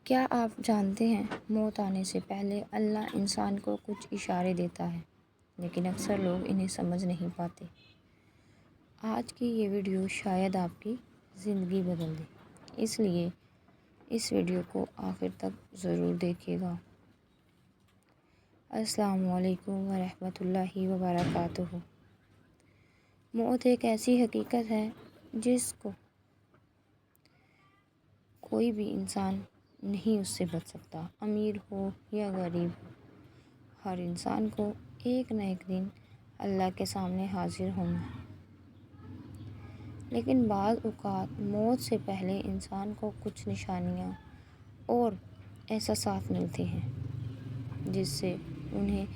کیا آپ جانتے ہیں موت آنے سے پہلے اللہ انسان کو کچھ اشارے دیتا ہے، لیکن اکثر لوگ انہیں سمجھ نہیں پاتے۔ آج کی یہ ویڈیو شاید آپ کی زندگی بدل دے، اس لیے اس ویڈیو کو آخر تک ضرور دیکھیے گا۔ السلام علیکم ورحمۃ اللہ وبرکاتہ۔ موت ایک ایسی حقیقت ہے جس کو کوئی بھی انسان نہیں اس سے بچ سکتا، امیر ہو یا غریب ہو۔ ہر انسان کو ایک نہ ایک دن اللہ کے سامنے حاضر ہونا ہے، لیکن بعض اوقات موت سے پہلے انسان کو کچھ نشانیاں اور احساسات ملتے ہیں جس سے انہیں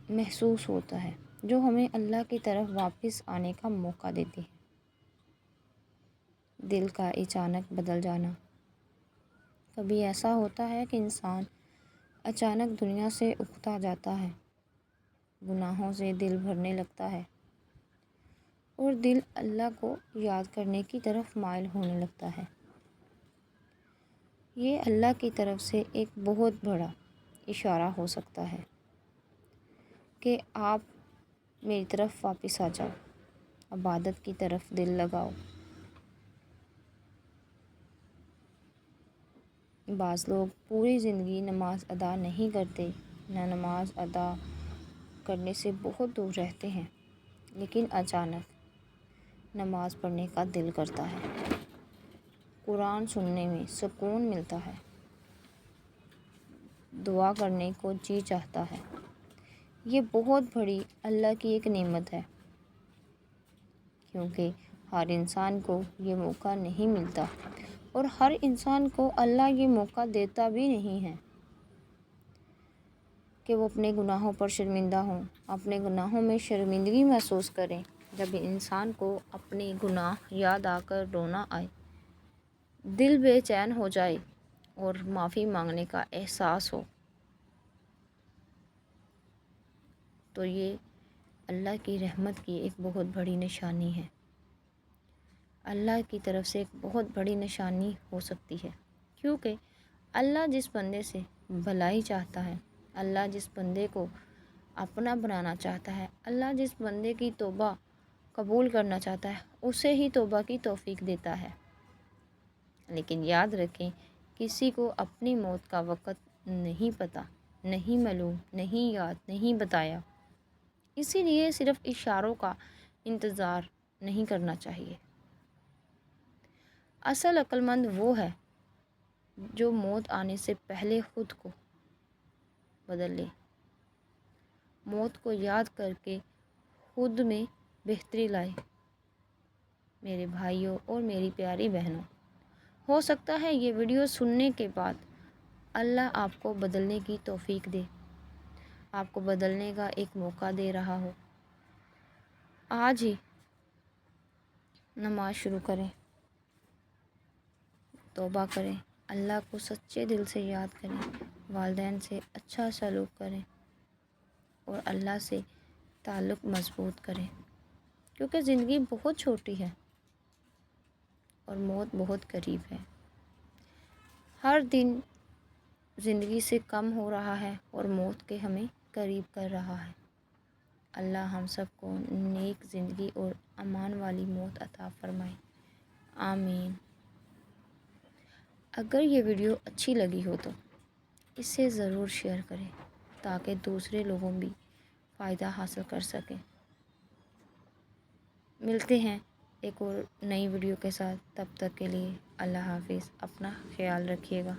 محسوس ہوتا ہے، جو ہمیں اللہ کی طرف واپس آنے کا موقع دیتے ہیں۔ دل کا اچانک بدل جانا۔ کبھی ایسا ہوتا ہے کہ انسان اچانک دنیا سے اکتا جاتا ہے، گناہوں سے دل بھرنے لگتا ہے اور دل اللہ کو یاد کرنے کی طرف مائل ہونے لگتا ہے۔ یہ اللہ کی طرف سے ایک بہت بڑا اشارہ ہو سکتا ہے کہ آپ میری طرف واپس آ جاؤ، عبادت کی طرف دل لگاؤ۔ بعض لوگ پوری زندگی نماز ادا نہیں کرتے، نماز ادا کرنے سے بہت دور رہتے ہیں، لیکن اچانک نماز پڑھنے کا دل کرتا ہے، قرآن سننے میں سکون ملتا ہے، دعا کرنے کو جی چاہتا ہے۔ یہ بہت بڑی اللہ کی ایک نعمت ہے، کیونکہ ہر انسان کو یہ موقع نہیں ملتا اور ہر انسان کو اللہ یہ موقع دیتا بھی نہیں ہے کہ وہ اپنے گناہوں پر شرمندہ ہوں، اپنے گناہوں میں شرمندگی محسوس کریں۔ جب انسان کو اپنے گناہ یاد آ کر رونا آئے، دل بے چین ہو جائے اور معافی مانگنے کا احساس ہو، تو یہ اللہ کی رحمت کی ایک بہت بڑی نشانی ہے، اللہ کی طرف سے ایک بہت بڑی نشانی ہو سکتی ہے، کیونکہ اللہ جس بندے سے بھلائی چاہتا ہے، اللہ جس بندے کو اپنا بنانا چاہتا ہے، اللہ جس بندے کی توبہ قبول کرنا چاہتا ہے، اسے ہی توبہ کی توفیق دیتا ہے۔ لیکن یاد رکھیں، کسی کو اپنی موت کا وقت نہیں پتہ، نہیں معلوم، نہیں یاد، نہیں بتایا، اسی لیے صرف اشاروں کا انتظار نہیں کرنا چاہیے۔ اصل عقل مند وہ ہے جو موت آنے سے پہلے خود کو بدل لے، موت کو یاد کر کے خود میں بہتری لائے۔ میرے بھائیوں اور میری پیاری بہنوں، ہو سکتا ہے یہ ویڈیو سننے کے بعد اللہ آپ کو بدلنے کی توفیق دے، آپ کو بدلنے کا ایک موقع دے رہا ہو۔ آج ہی نماز شروع کریں، توبہ کریں، اللہ کو سچے دل سے یاد کریں، والدین سے اچھا سلوک کریں اور اللہ سے تعلق مضبوط کریں، کیونکہ زندگی بہت چھوٹی ہے اور موت بہت قریب ہے۔ ہر دن زندگی سے کم ہو رہا ہے اور موت کے ہمیں قریب کر رہا ہے۔ اللہ ہم سب کو نیک زندگی اور امان والی موت عطا فرمائے، آمین۔ اگر یہ ویڈیو اچھی لگی ہو تو اسے ضرور شیئر کریں تاکہ دوسرے لوگوں بھی فائدہ حاصل کر سکیں۔ ملتے ہیں ایک اور نئی ویڈیو کے ساتھ، تب تک کے لیے اللہ حافظ، اپنا خیال رکھیے گا۔